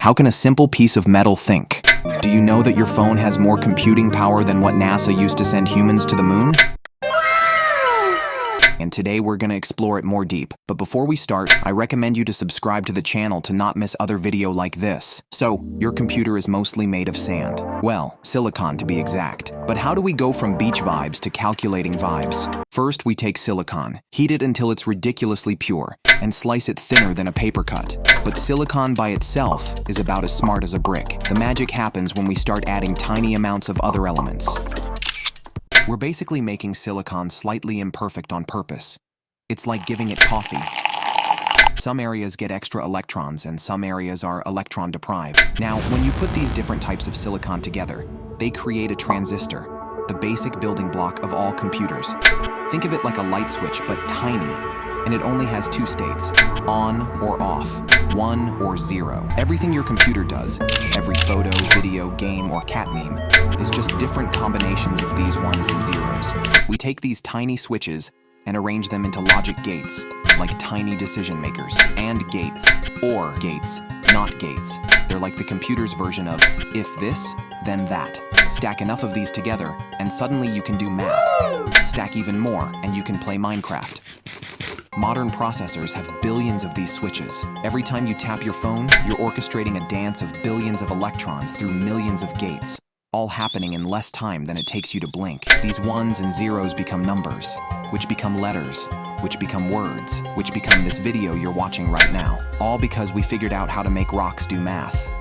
How can a simple piece of metal think? Do you know that your phone has more computing power than what NASA used to send humans to the moon? And today we're gonna explore it more deep. But before we start, I recommend you to subscribe to the channel to not miss other video like this. So, your computer is mostly made of sand. Well, silicon to be exact. But how do we go from beach vibes to calculating vibes? First, we take silicon, heat it until it's ridiculously pure, and slice it thinner than a paper cut. But silicon by itself is about as smart as a brick. The magic happens when we start adding tiny amounts of other elements. We're basically making silicon slightly imperfect on purpose. It's like giving it coffee. Some areas get extra electrons and some areas are electron deprived. Now, when you put these different types of silicon together, they create a transistor, the basic building block of all computers. Think of it like a light switch, but tiny, and it only has two states, on or off, 1 or 0. Everything your computer does, every photo, video, game, or cat meme, is just different combinations of these ones and zeros. We take these tiny switches and arrange them into logic gates, like tiny decision makers. And gates, or gates, not gates. They're like the computer's version of, if this, then that. Stack enough of these together, and suddenly you can do math. Stack even more, and you can play Minecraft. Modern processors have billions of these switches. Every time you tap your phone, you're orchestrating a dance of billions of electrons through millions of gates, all happening in less time than it takes you to blink. These ones and zeros become numbers, which become letters, which become words, which become this video you're watching right now. All because we figured out how to make rocks do math.